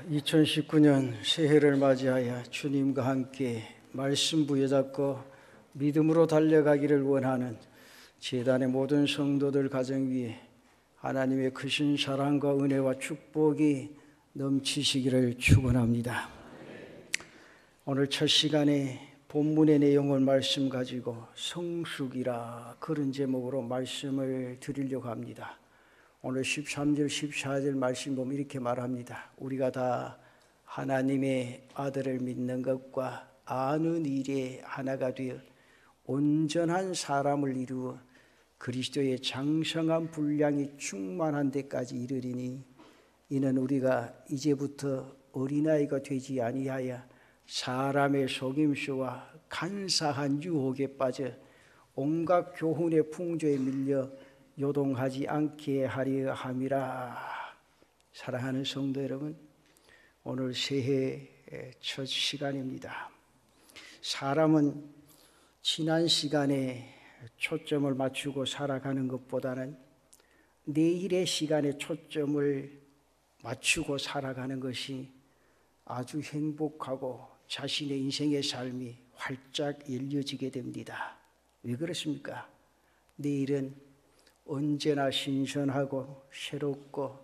2019년 새해를 맞이하여 주님과 함께 말씀 부여잡고 믿음으로 달려가기를 원하는 제단의 모든 성도들 가정 위에 하나님의 크신 사랑과 은혜와 축복이 넘치시기를 축원합니다. 오늘 첫 시간에 본문의 내용을 말씀 가지고 성숙이라 그런 제목으로 말씀을 드리려고 합니다. 오늘 13절 14절 말씀 보면 이렇게 말합니다. 우리가 다 하나님의 아들을 믿는 것과 아는 일에 하나가 되어 온전한 사람을 이루어 그리스도의 장성한 분량이 충만한 데까지 이르리니 이는 우리가 이제부터 어린아이가 되지 아니하여 사람의 속임수와 간사한 유혹에 빠져 온갖 교훈의 풍조에 밀려 요동하지 않게 하려 함이라. 사랑하는 성도 여러분, 오늘 새해 첫 시간입니다. 사람은 지난 시간에 초점을 맞추고 살아가는 것보다는 내일의 시간에 초점을 맞추고 살아가는 것이 아주 행복하고 자신의 인생의 삶이 활짝 열려지게 됩니다. 왜 그렇습니까? 내일은 언제나 신선하고 새롭고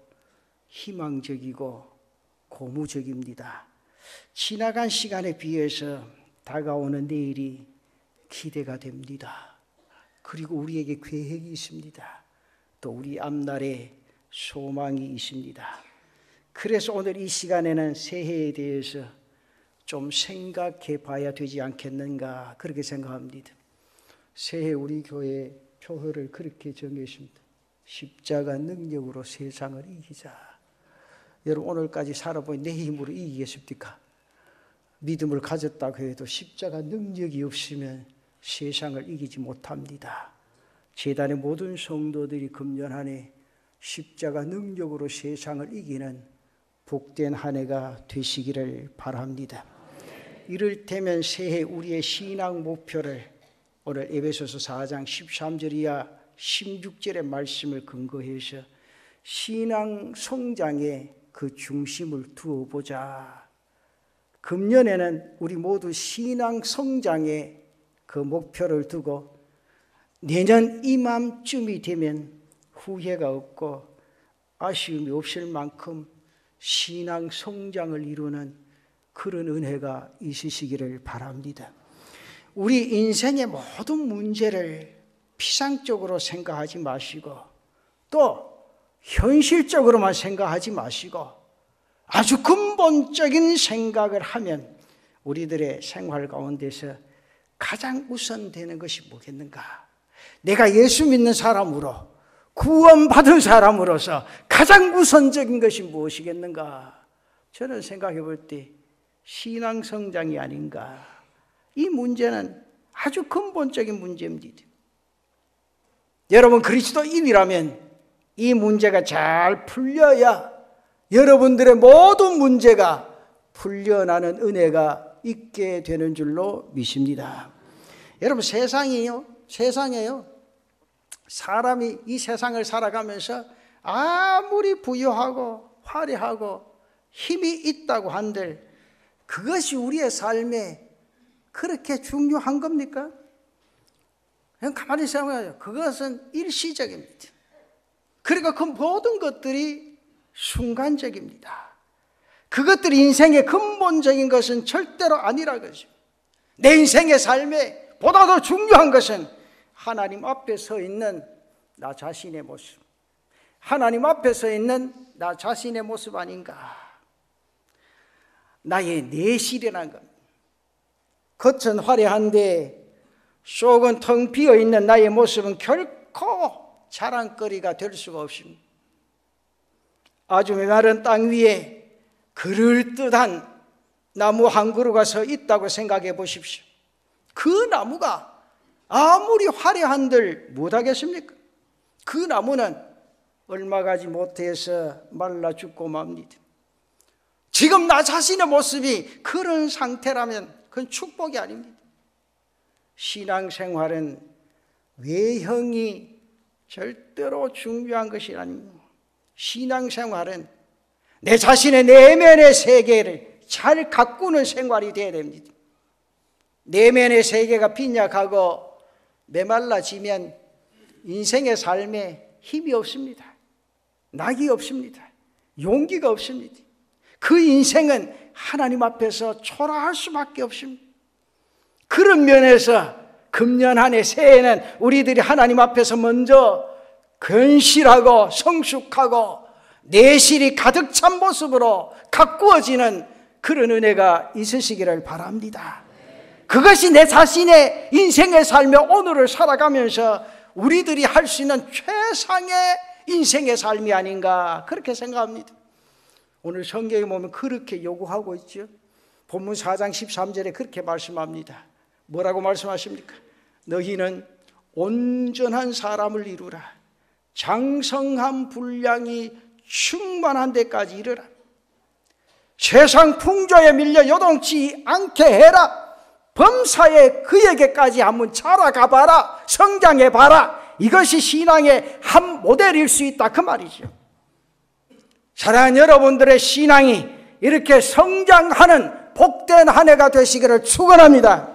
희망적이고 고무적입니다. 지나간 시간에 비해서 다가오는 내일이 기대가 됩니다. 그리고 우리에게 계획이 있습니다. 또 우리 앞날에 소망이 있습니다. 그래서 오늘 이 시간에는 새해에 대해서 좀 생각해 봐야 되지 않겠는가 그렇게 생각합니다. 새해 우리 교회 표어를 그렇게 정했습니다. 십자가 능력으로 세상을 이기자. 여러분 오늘까지 살아보니 내 힘으로 이기겠습니까? 믿음을 가졌다고 해도 십자가 능력이 없으면 세상을 이기지 못합니다. 제단의 모든 성도들이 금년 한 해 십자가 능력으로 세상을 이기는 복된 한 해가 되시기를 바랍니다. 이를테면 새해 우리의 신앙 목표를 오늘 에베소서 4장 13절 이하 16절의 말씀을 근거해서 신앙 성장에 그 중심을 두어보자. 금년에는 우리 모두 신앙 성장에 그 목표를 두고 내년 이맘쯤이 되면 후회가 없고 아쉬움이 없을 만큼 신앙 성장을 이루는 그런 은혜가 있으시기를 바랍니다. 우리 인생의 모든 문제를 피상적으로 생각하지 마시고 또 현실적으로만 생각하지 마시고 아주 근본적인 생각을 하면 우리들의 생활 가운데서 가장 우선되는 것이 뭐겠는가? 내가 예수 믿는 사람으로 구원받은 사람으로서 가장 우선적인 것이 무엇이겠는가? 저는 생각해 볼 때 신앙 성장이 아닌가? 이 문제는 아주 근본적인 문제입니다. 여러분 그리스도인이라면 이 문제가 잘 풀려야 여러분들의 모든 문제가 풀려나는 은혜가 있게 되는 줄로 믿습니다. 여러분 세상에요 사람이 이 세상을 살아가면서 아무리 부유하고 화려하고 힘이 있다고 한들 그것이 우리의 삶에 그렇게 중요한 겁니까? 그냥 가만히 생각해요. 그것은 일시적입니다. 그러니까 그 모든 것들이 순간적입니다. 그것들이 인생의 근본적인 것은 절대로 아니라 것입니다. 내 인생의 삶에 보다 더 중요한 것은 하나님 앞에 서 있는 나 자신의 모습, 하나님 앞에 서 있는 나 자신의 모습 아닌가? 나의 내실이라는 겁니다. 겉은 화려한데 속은 텅 비어있는 나의 모습은 결코 자랑거리가 될 수가 없습니다. 아주 메마른 땅 위에 그럴듯한 나무 한 그루가 서 있다고 생각해 보십시오. 그 나무가 아무리 화려한들 못하겠습니까? 그 나무는 얼마 가지 못해서 말라 죽고 맙니다. 지금 나 자신의 모습이 그런 상태라면 그건 축복이 아닙니다. 신앙생활은 외형이 절대로 중요한 것이 아닙니다. 신앙생활은 내 자신의 내면의 세계를 잘 가꾸는 생활이 되어야 됩니다. 내면의 세계가 빈약하고 메말라지면 인생의 삶에 힘이 없습니다. 낙이 없습니다. 용기가 없습니다. 그 인생은 하나님 앞에서 초라할 수밖에 없습니다. 그런 면에서 금년 한 해 새해에는 우리들이 하나님 앞에서 먼저 건실하고 성숙하고 내실이 가득 찬 모습으로 가꾸어지는 그런 은혜가 있으시기를 바랍니다. 그것이 내 자신의 인생의 삶의 오늘을 살아가면서 우리들이 할 수 있는 최상의 인생의 삶이 아닌가 그렇게 생각합니다. 오늘 성경에 보면 그렇게 요구하고 있죠. 본문 4장 13절에 그렇게 말씀합니다. 뭐라고 말씀하십니까? 너희는 온전한 사람을 이루라. 장성한 분량이 충만한 데까지 이르라. 세상 풍조에 밀려 요동치 않게 해라. 범사에 그에게까지 한번 자라가봐라. 성장해봐라. 이것이 신앙의 한 모델일 수 있다 그 말이죠. 사랑하는 여러분들의 신앙이 이렇게 성장하는 복된 한 해가 되시기를 축원합니다.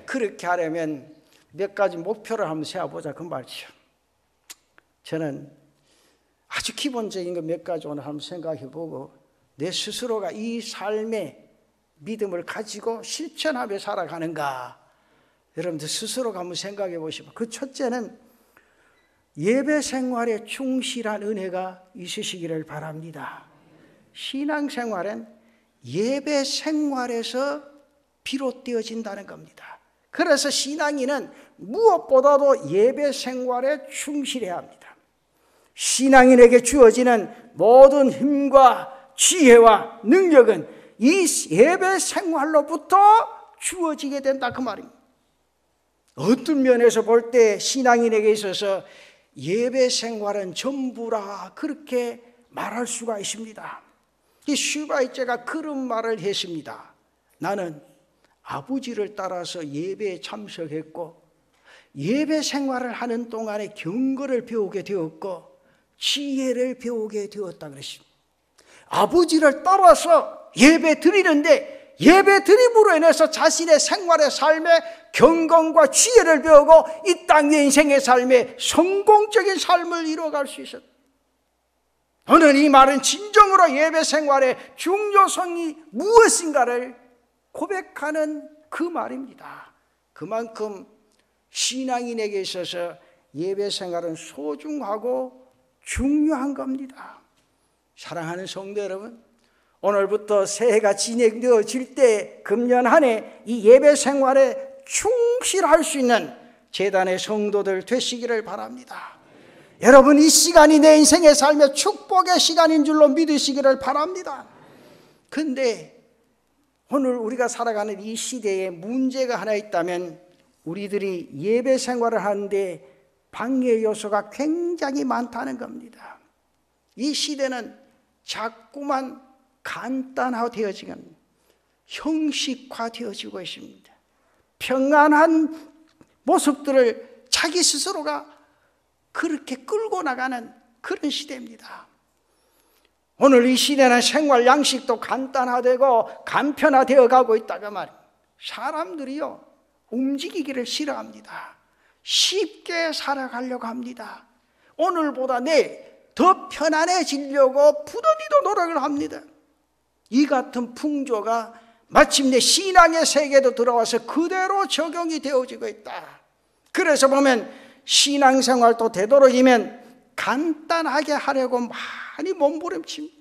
그렇게 하려면 몇 가지 목표를 한번 세워보자 그 말이죠. 저는 아주 기본적인 거 몇 가지 오늘 한번 생각해보고 내 스스로가 이 삶의 믿음을 가지고 실천하며 살아가는가 여러분들 스스로가 한번 생각해 보시고, 그 첫째는 예배 생활에 충실한 은혜가 있으시기를 바랍니다. 신앙생활은 예배 생활에서 비롯되어진다는 겁니다. 그래서 신앙인은 무엇보다도 예배 생활에 충실해야 합니다. 신앙인에게 주어지는 모든 힘과 지혜와 능력은 이 예배 생활로부터 주어지게 된다 그 말입니다. 어떤 면에서 볼 때 신앙인에게 있어서 예배 생활은 전부라 그렇게 말할 수가 있습니다. 이 슈바이처가 그런 말을 했습니다. 나는 아버지를 따라서 예배에 참석했고 예배 생활을 하는 동안에 경건을 배우게 되었고 지혜를 배우게 되었다 그랬습니다. 아버지를 따라서 예배 드리는데 예배 드림으로 인해서 자신의 생활의 삶에 경건과 지혜를 배우고 이 땅 위의 인생의 삶에 성공적인 삶을 이루어갈 수 있었다. 저는 이 말은 진정으로 예배 생활의 중요성이 무엇인가를 고백하는 그 말입니다. 그만큼 신앙인에게 있어서 예배 생활은 소중하고 중요한 겁니다. 사랑하는 성도 여러분, 오늘부터 새해가 진행되어질 때 금년 한 해 이 예배 생활에 충실할 수 있는 제단의 성도들 되시기를 바랍니다. 여러분, 이 시간이 내 인생의 삶의 축복의 시간인 줄로 믿으시기를 바랍니다. 그런데 오늘 우리가 살아가는 이 시대에 문제가 하나 있다면 우리들이 예배 생활을 하는데 방해 요소가 굉장히 많다는 겁니다. 이 시대는 자꾸만 간단화되어지고 형식화되어지고 있습니다. 평안한 모습들을 자기 스스로가 그렇게 끌고 나가는 그런 시대입니다. 오늘 이 시대는 생활 양식도 간단화되고 간편화되어 가고 있다고 말입니다. 사람들이요 움직이기를 싫어합니다. 쉽게 살아가려고 합니다. 오늘보다 내일 더 편안해지려고 부더디도 노력을 합니다. 이 같은 풍조가 마침내 신앙의 세계도 들어와서 그대로 적용이 되어지고 있다. 그래서 보면 신앙생활도 되도록이면 간단하게 하려고 많이 몸부림칩니다.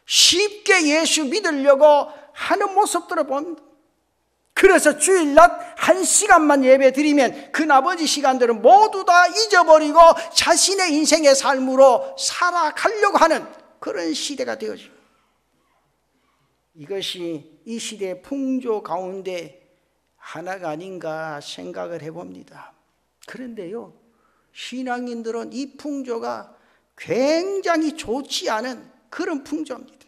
쉽게 예수 믿으려고 하는 모습들을 봅니다. 그래서 주일날 1시간만 예배 드리면 그 나머지 시간들은 모두 다 잊어버리고 자신의 인생의 삶으로 살아가려고 하는 그런 시대가 되어집니다. 이것이 이 시대의 풍조 가운데 하나가 아닌가 생각을 해봅니다. 그런데요, 신앙인들은 이 풍조가 굉장히 좋지 않은 그런 풍조입니다.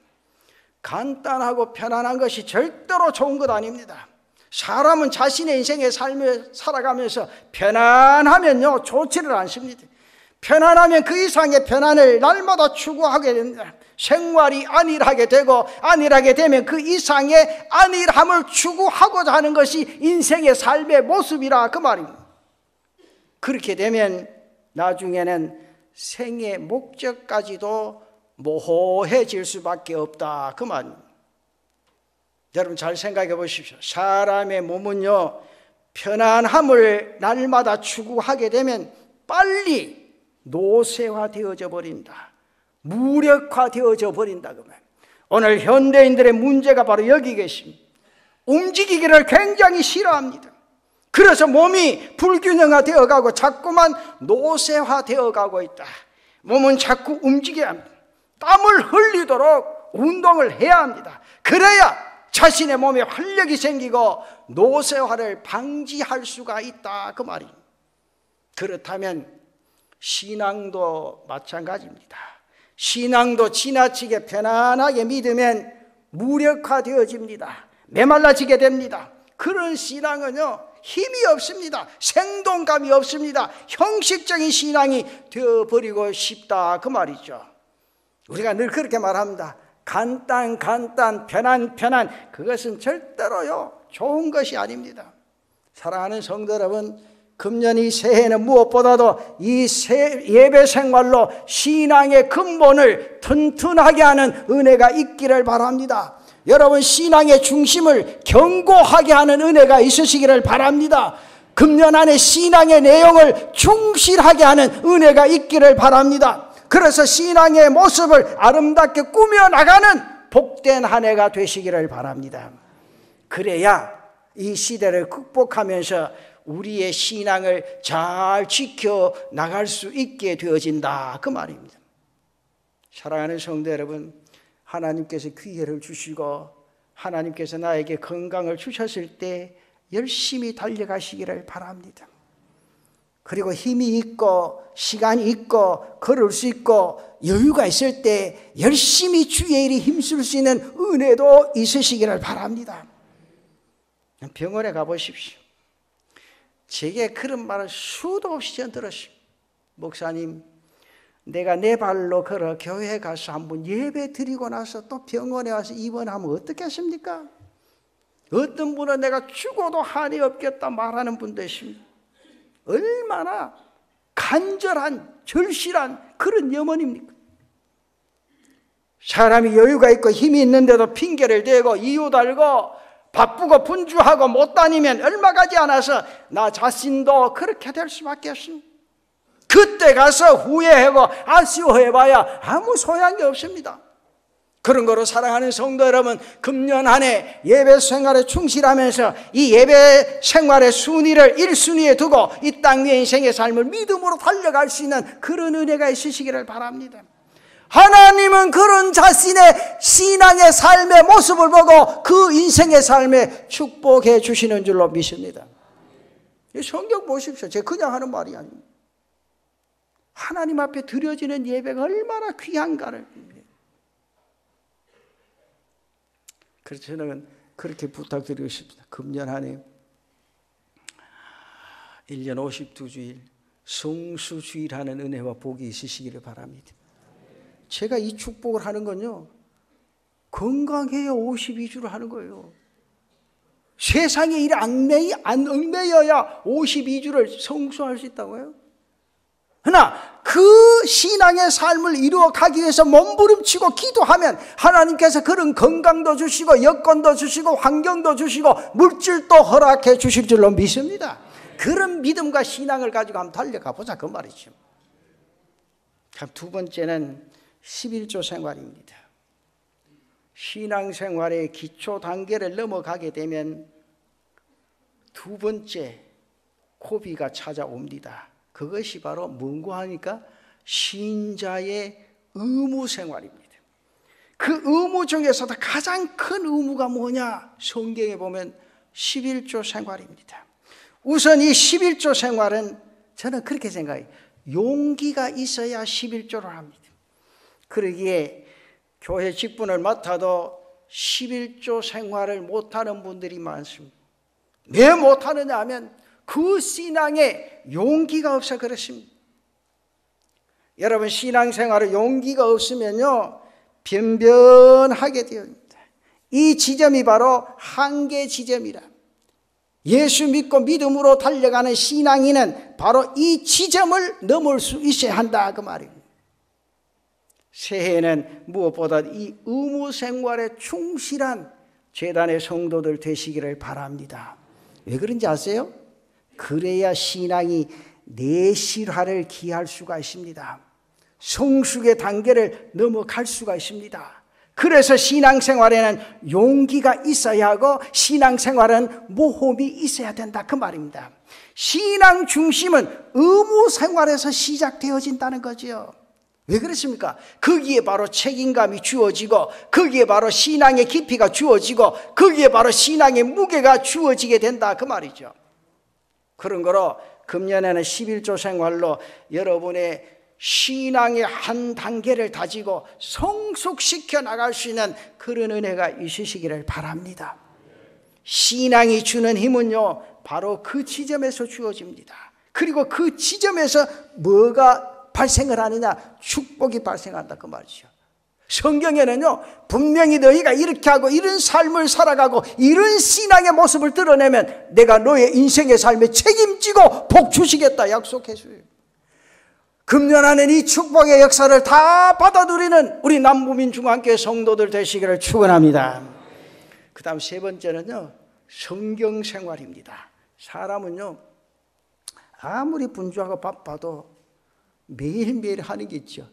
간단하고 편안한 것이 절대로 좋은 것 아닙니다. 사람은 자신의 인생의 삶을 살아가면서 편안하면요 좋지를 않습니다. 편안하면 그 이상의 편안을 날마다 추구하게 된다. 생활이 안일하게 되고 안일하게 되면 그 이상의 안일함을 추구하고자 하는 것이 인생의 삶의 모습이라 그 말입니다. 그렇게 되면 나중에는 생의 목적까지도 모호해질 수밖에 없다 그 말입니다. 여러분 잘 생각해 보십시오. 사람의 몸은요, 편안함을 날마다 추구하게 되면 빨리 노쇠화되어져 버린다, 무력화되어져 버린다 그 말. 오늘 현대인들의 문제가 바로 여기 계십니다. 움직이기를 굉장히 싫어합니다. 그래서 몸이 불균형화되어 가고 자꾸만 노쇠화되어 가고 있다. 몸은 자꾸 움직여야 합니다. 땀을 흘리도록 운동을 해야 합니다. 그래야 자신의 몸에 활력이 생기고 노쇠화를 방지할 수가 있다 그 말입니다. 그렇다면 신앙도 마찬가지입니다. 신앙도 지나치게 편안하게 믿으면 무력화되어집니다. 메말라지게 됩니다. 그런 신앙은요, 힘이 없습니다. 생동감이 없습니다. 형식적인 신앙이 되어버리고 싶다 그 말이죠. 우리가 늘 그렇게 말합니다. 간단 편안 그것은 절대로요 좋은 것이 아닙니다. 사랑하는 성도 여러분, 금년 이 새해는 무엇보다도 이 예배 생활로 신앙의 근본을 튼튼하게 하는 은혜가 있기를 바랍니다. 여러분 신앙의 중심을 견고하게 하는 은혜가 있으시기를 바랍니다. 금년 안에 신앙의 내용을 충실하게 하는 은혜가 있기를 바랍니다. 그래서 신앙의 모습을 아름답게 꾸며나가는 복된 한 해가 되시기를 바랍니다. 그래야 이 시대를 극복하면서 우리의 신앙을 잘 지켜나갈 수 있게 되어진다 그 말입니다. 사랑하는 성도 여러분, 하나님께서 기회를 주시고 하나님께서 나에게 건강을 주셨을 때 열심히 달려가시기를 바랍니다. 그리고 힘이 있고 시간이 있고 걸을 수 있고 여유가 있을 때 열심히 주의 일에 힘쓸 수 있는 은혜도 있으시기를 바랍니다. 병원에 가보십시오. 제게 그런 말을 수도 없이 전 들었습니다. 목사님, 내가 내 발로 걸어 교회에 가서 한번 예배 드리고 나서 또 병원에 와서 입원하면 어떻겠습니까? 어떤 분은 내가 죽어도 한이 없겠다 말하는 분도 있습니다. 얼마나 간절한 절실한 그런 염원입니까? 사람이 여유가 있고 힘이 있는데도 핑계를 대고 이유 달고 바쁘고 분주하고 못 다니면 얼마 가지 않아서 나 자신도 그렇게 될 수밖에 없습니다. 그때 가서 후회하고 아쉬워해봐야 아무 소용이 없습니다. 그런 거로 사랑하는 성도 여러분, 금년 한 해 예배 생활에 충실하면서 이 예배 생활의 순위를 1순위에 두고 이 땅 위의 인생의 삶을 믿음으로 달려갈 수 있는 그런 은혜가 있으시기를 바랍니다. 하나님은 그런 자신의 신앙의 삶의 모습을 보고 그 인생의 삶에 축복해 주시는 줄로 믿습니다. 이 성경 보십시오. 제가 그냥 하는 말이 아닙니다. 하나님 앞에 드려지는 예배가 얼마나 귀한가를. 그래서 저는 그렇게 부탁드리고 싶습니다. 금년 한 해 1년 52주일 성수주일하는 은혜와 복이 있으시기를 바랍니다. 제가 이 축복을 하는 건요, 건강해야 52주를 하는 거예요. 세상에 일 안 얽매여야 52주를 성수할 수 있다고요? 그러나 그 신앙의 삶을 이루어가기 위해서 몸부림치고 기도하면 하나님께서 그런 건강도 주시고 여건도 주시고 환경도 주시고 물질도 허락해 주실 줄로 믿습니다. 그런 믿음과 신앙을 가지고 한번 달려가 보자 그 말이죠. 두 번째는 11조 생활입니다. 신앙생활의 기초 단계를 넘어가게 되면 두 번째 고비가 찾아옵니다. 그것이 바로 뭔고 하니까 신자의 의무 생활입니다. 그 의무 중에서도 가장 큰 의무가 뭐냐? 성경에 보면 11조 생활입니다. 우선 이 11조 생활은 저는 그렇게 생각해요. 용기가 있어야 11조를 합니다. 그러기에 교회 직분을 맡아도 11조 생활을 못하는 분들이 많습니다. 왜 못하느냐 하면 그 신앙에 용기가 없어 그렇습니다. 여러분 신앙생활에 용기가 없으면요 변변하게 되어집니다. 이 지점이 바로 한계 지점이라. 예수 믿고 믿음으로 달려가는 신앙인은 바로 이 지점을 넘을 수 있어야 한다 그 말입니다. 새해에는 무엇보다 이 의무 생활에 충실한 제단의 성도들 되시기를 바랍니다. 왜 그런지 아세요? 그래야 신앙이 내실화를 기할 수가 있습니다. 성숙의 단계를 넘어갈 수가 있습니다. 그래서 신앙생활에는 용기가 있어야 하고 신앙생활은 모험이 있어야 된다 그 말입니다. 신앙 중심은 의무생활에서 시작되어진다는 거죠. 왜 그렇습니까? 거기에 바로 책임감이 주어지고 거기에 바로 신앙의 깊이가 주어지고 거기에 바로 신앙의 무게가 주어지게 된다 그 말이죠. 그런 거로 금년에는 11조 생활로 여러분의 신앙의 한 단계를 다지고 성숙시켜 나갈 수 있는 그런 은혜가 있으시기를 바랍니다. 신앙이 주는 힘은요 바로 그 지점에서 주어집니다. 그리고 그 지점에서 뭐가 발생을 하느냐? 축복이 발생한다 그 말이죠. 성경에는요 분명히 너희가 이렇게 하고 이런 삶을 살아가고 이런 신앙의 모습을 드러내면 내가 너의 인생의 삶에 책임지고 복 주시겠다 약속했어요. 금년 안에 이 축복의 역사를 다 받아들이는 우리 남부민중앙교회 성도들 되시기를 축원합니다. 그 다음 세 번째는요 성경생활입니다. 사람은요 아무리 분주하고 바빠도 매일매일 하는 게 있죠.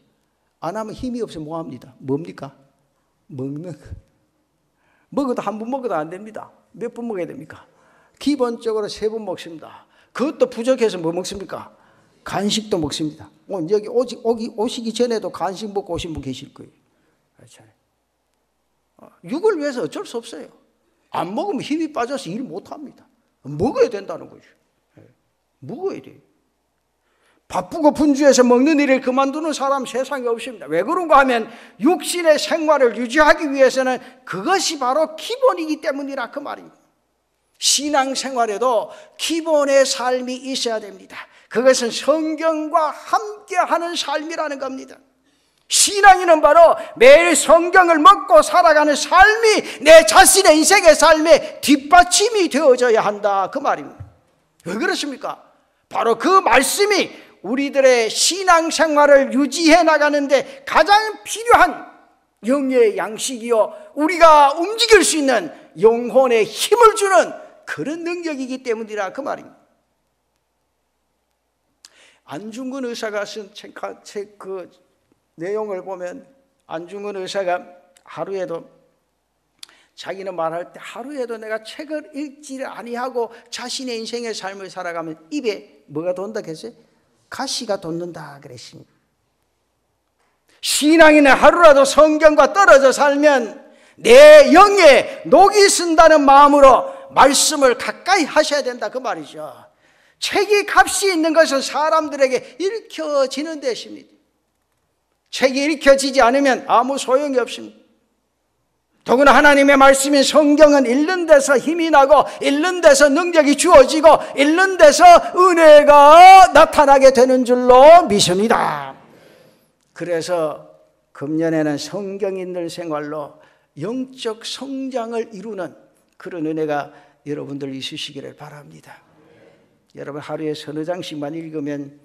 안 하면 힘이 없어 뭐합니다? 뭡니까? 먹는 거. 먹어도 한 번 먹어도 안 됩니다. 몇 번 먹어야 됩니까? 기본적으로 3번 먹습니다. 그것도 부족해서 뭐 먹습니까? 간식도 먹습니다. 여기 오시기 전에도 간식 먹고 오신 분 계실 거예요. 그렇잖아요. 육을 위해서 어쩔 수 없어요. 안 먹으면 힘이 빠져서 일 못합니다. 먹어야 된다는 거죠. 먹어야 돼요. 바쁘고 분주해서 먹는 일을 그만두는 사람 세상에 없습니다. 왜 그런가 하면 육신의 생활을 유지하기 위해서는 그것이 바로 기본이기 때문이라 그 말입니다. 신앙생활에도 기본의 삶이 있어야 됩니다. 그것은 성경과 함께하는 삶이라는 겁니다. 신앙인은 바로 매일 성경을 먹고 살아가는 삶이 내 자신의 인생의 삶에 뒷받침이 되어져야 한다 그 말입니다. 왜 그렇습니까? 바로 그 말씀이 우리들의 신앙생활을 유지해 나가는데 가장 필요한 영의 양식이요 우리가 움직일 수 있는 영혼의 힘을 주는 그런 능력이기 때문이라 그 말입니다. 안중근 의사가 쓴 책 그 내용을 보면 안중근 의사가 하루에도 자기는 말할 때 하루에도 내가 책을 읽지를 아니하고 자신의 인생의 삶을 살아가면 입에 뭐가 돈다 했어요? 가시가 돋는다 그랬습니다. 신앙인의 하루라도 성경과 떨어져 살면 내 영에 녹이 쓴다는 마음으로 말씀을 가까이 하셔야 된다 그 말이죠. 책이 값이 있는 것은 사람들에게 읽혀지는 데입니다. 책이 읽혀지지 않으면 아무 소용이 없습니다. 더구나 하나님의 말씀인 성경은 읽는 데서 힘이 나고 읽는 데서 능력이 주어지고 읽는 데서 은혜가 나타나게 되는 줄로 믿습니다. 그래서 금년에는 성경 읽는 생활로 영적 성장을 이루는 그런 은혜가 여러분들 있으시기를 바랍니다. 여러분 하루에 서너 장씩만 읽으면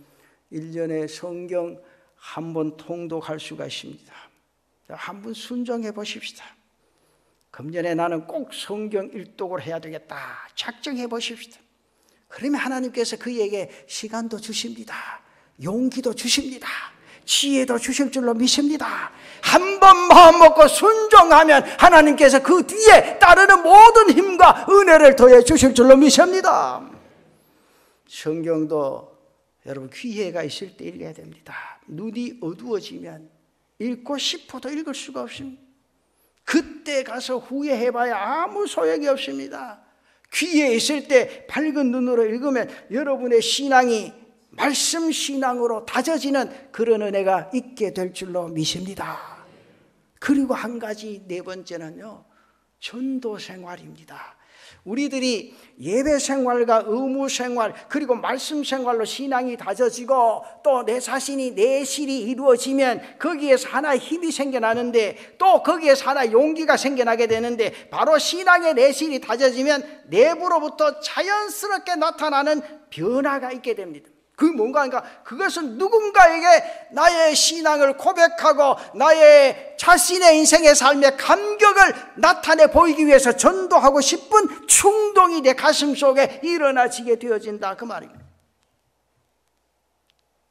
1년에 성경 한 번 통독할 수가 있습니다. 한번 순종해 보십시다. 금년에 나는 꼭 성경 일독을 해야 되겠다 작정해 보십시다. 그러면 하나님께서 그에게 시간도 주십니다. 용기도 주십니다. 지혜도 주실 줄로 믿습니다. 한 번 마음 먹고 순종하면 하나님께서 그 뒤에 따르는 모든 힘과 은혜를 더해 주실 줄로 믿습니다. 성경도 여러분 기회가 있을 때 읽어야 됩니다. 눈이 어두워지면 읽고 싶어도 읽을 수가 없습니다. 그때 가서 후회해봐야 아무 소용이 없습니다. 기회 있을 때 밝은 눈으로 읽으면 여러분의 신앙이 말씀 신앙으로 다져지는 그런 은혜가 있게 될 줄로 믿습니다. 그리고 한 가지 네 번째는요 전도 생활입니다. 우리들이 예배 생활과 의무 생활 그리고 말씀 생활로 신앙이 다져지고 또 내 자신이 내실이 이루어지면 거기에서 하나의 힘이 생겨나는데 또 거기에서 하나의 용기가 생겨나게 되는데 바로 신앙의 내실이 다져지면 내부로부터 자연스럽게 나타나는 변화가 있게 됩니다. 그 뭔가 하니까 그것은 누군가에게 나의 신앙을 고백하고 나의 자신의 인생의 삶의 감격을 나타내 보이기 위해서 전도하고 싶은 충동이 내 가슴 속에 일어나지게 되어진다 그 말입니다.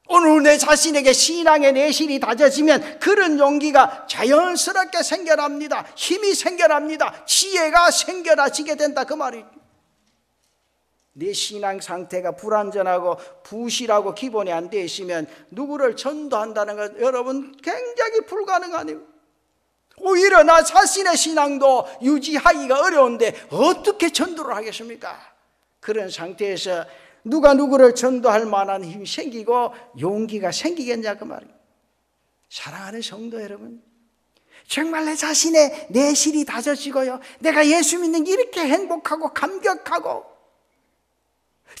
오늘 내 자신에게 신앙의 내실이 다져지면 그런 용기가 자연스럽게 생겨납니다. 힘이 생겨납니다. 지혜가 생겨나지게 된다 그 말입니다. 내 신앙 상태가 불완전하고 부실하고 기본이 안 되어 있으면 누구를 전도한다는 것 여러분 굉장히 불가능하네요. 오히려 나 자신의 신앙도 유지하기가 어려운데 어떻게 전도를 하겠습니까? 그런 상태에서 누가 누구를 전도할 만한 힘이 생기고 용기가 생기겠냐 그 말이에요. 사랑하는 성도 여러분, 정말 내 자신의 내실이 다져지고요, 내가 예수 믿는 게 이렇게 행복하고 감격하고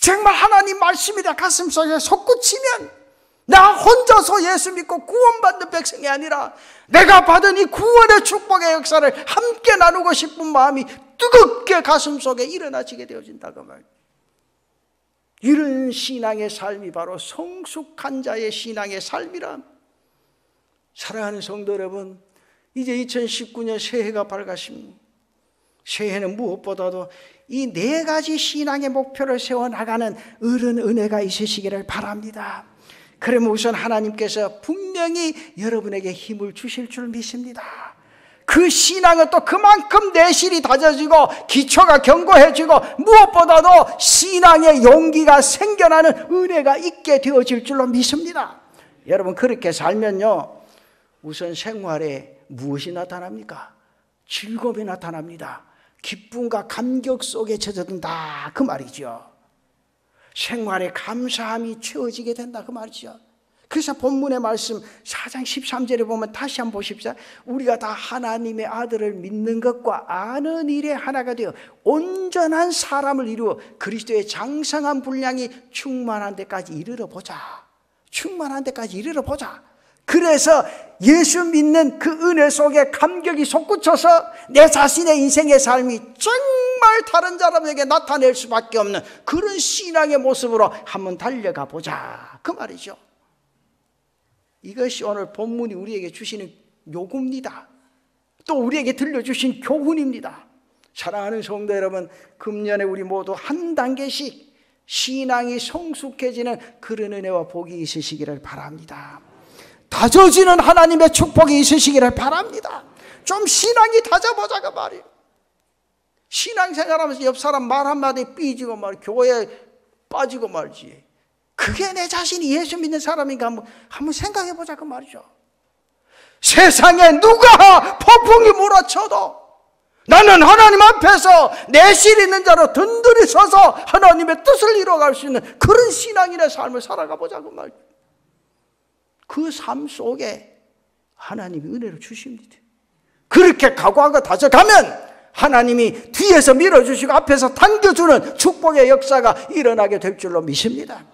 정말 하나님 말씀이 내 가슴속에 솟구치면 나 혼자서 예수 믿고 구원받는 백성이 아니라 내가 받은 이 구원의 축복의 역사를 함께 나누고 싶은 마음이 뜨겁게 가슴속에 일어나지게 되어진다고 말이에요. 이런 신앙의 삶이 바로 성숙한 자의 신앙의 삶이라. 사랑하는 성도 여러분, 이제 2019년 새해가 밝았습니다. 새해는 무엇보다도 이 4가지 신앙의 목표를 세워나가는 어른 은혜가 있으시기를 바랍니다. 그러면 우선 하나님께서 분명히 여러분에게 힘을 주실 줄 믿습니다. 그 신앙은 또 그만큼 내실이 다져지고 기초가 견고해지고 무엇보다도 신앙의 용기가 생겨나는 은혜가 있게 되어질 줄로 믿습니다. 여러분 그렇게 살면요, 우선 생활에 무엇이 나타납니까? 즐거움이 나타납니다. 기쁨과 감격 속에 젖어든다 그 말이죠. 생활에 감사함이 채워지게 된다 그 말이죠. 그래서 본문의 말씀 4장 13절에 보면 다시 한번 보십시오. 우리가 다 하나님의 아들을 믿는 것과 아는 일에 하나가 되어 온전한 사람을 이루어 그리스도의 장성한 분량이 충만한 데까지 이르러 보자. 충만한 데까지 이르러 보자. 그래서 예수 믿는 그 은혜 속에 감격이 솟구쳐서 내 자신의 인생의 삶이 정말 다른 사람에게 나타낼 수밖에 없는 그런 신앙의 모습으로 한번 달려가 보자 그 말이죠. 이것이 오늘 본문이 우리에게 주시는 요구입니다. 또 우리에게 들려주신 교훈입니다. 사랑하는 성도 여러분, 금년에 우리 모두 한 단계씩 신앙이 성숙해지는 그런 은혜와 복이 있으시기를 바랍니다. 다져지는 하나님의 축복이 있으시기를 바랍니다. 좀 신앙이 다져보자 그 말이에요. 신앙생활하면서 옆 사람 말 한마디에 삐지고 말 교회에 빠지고 말지, 그게 내 자신이 예수 믿는 사람인가 한번 생각해보자 그 말이죠. 세상에 누가 폭풍이 몰아쳐도 나는 하나님 앞에서 내실 있는 자로 든든히 서서 하나님의 뜻을 이뤄갈 수 있는 그런 신앙인의 삶을 살아가 보자 그 말이죠. 그 삶 속에 하나님이 은혜를 주십니다. 그렇게 각오하고 다져가면 하나님이 뒤에서 밀어주시고 앞에서 당겨주는 축복의 역사가 일어나게 될 줄로 믿습니다.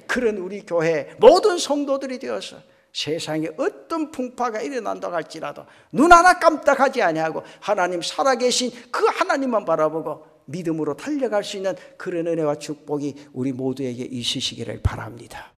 그런 우리 교회 모든 성도들이 되어서 세상에 어떤 풍파가 일어난다고 할지라도 눈 하나 깜빡하지 아니하고 하나님 살아계신 그 하나님만 바라보고 믿음으로 달려갈 수 있는 그런 은혜와 축복이 우리 모두에게 있으시기를 바랍니다.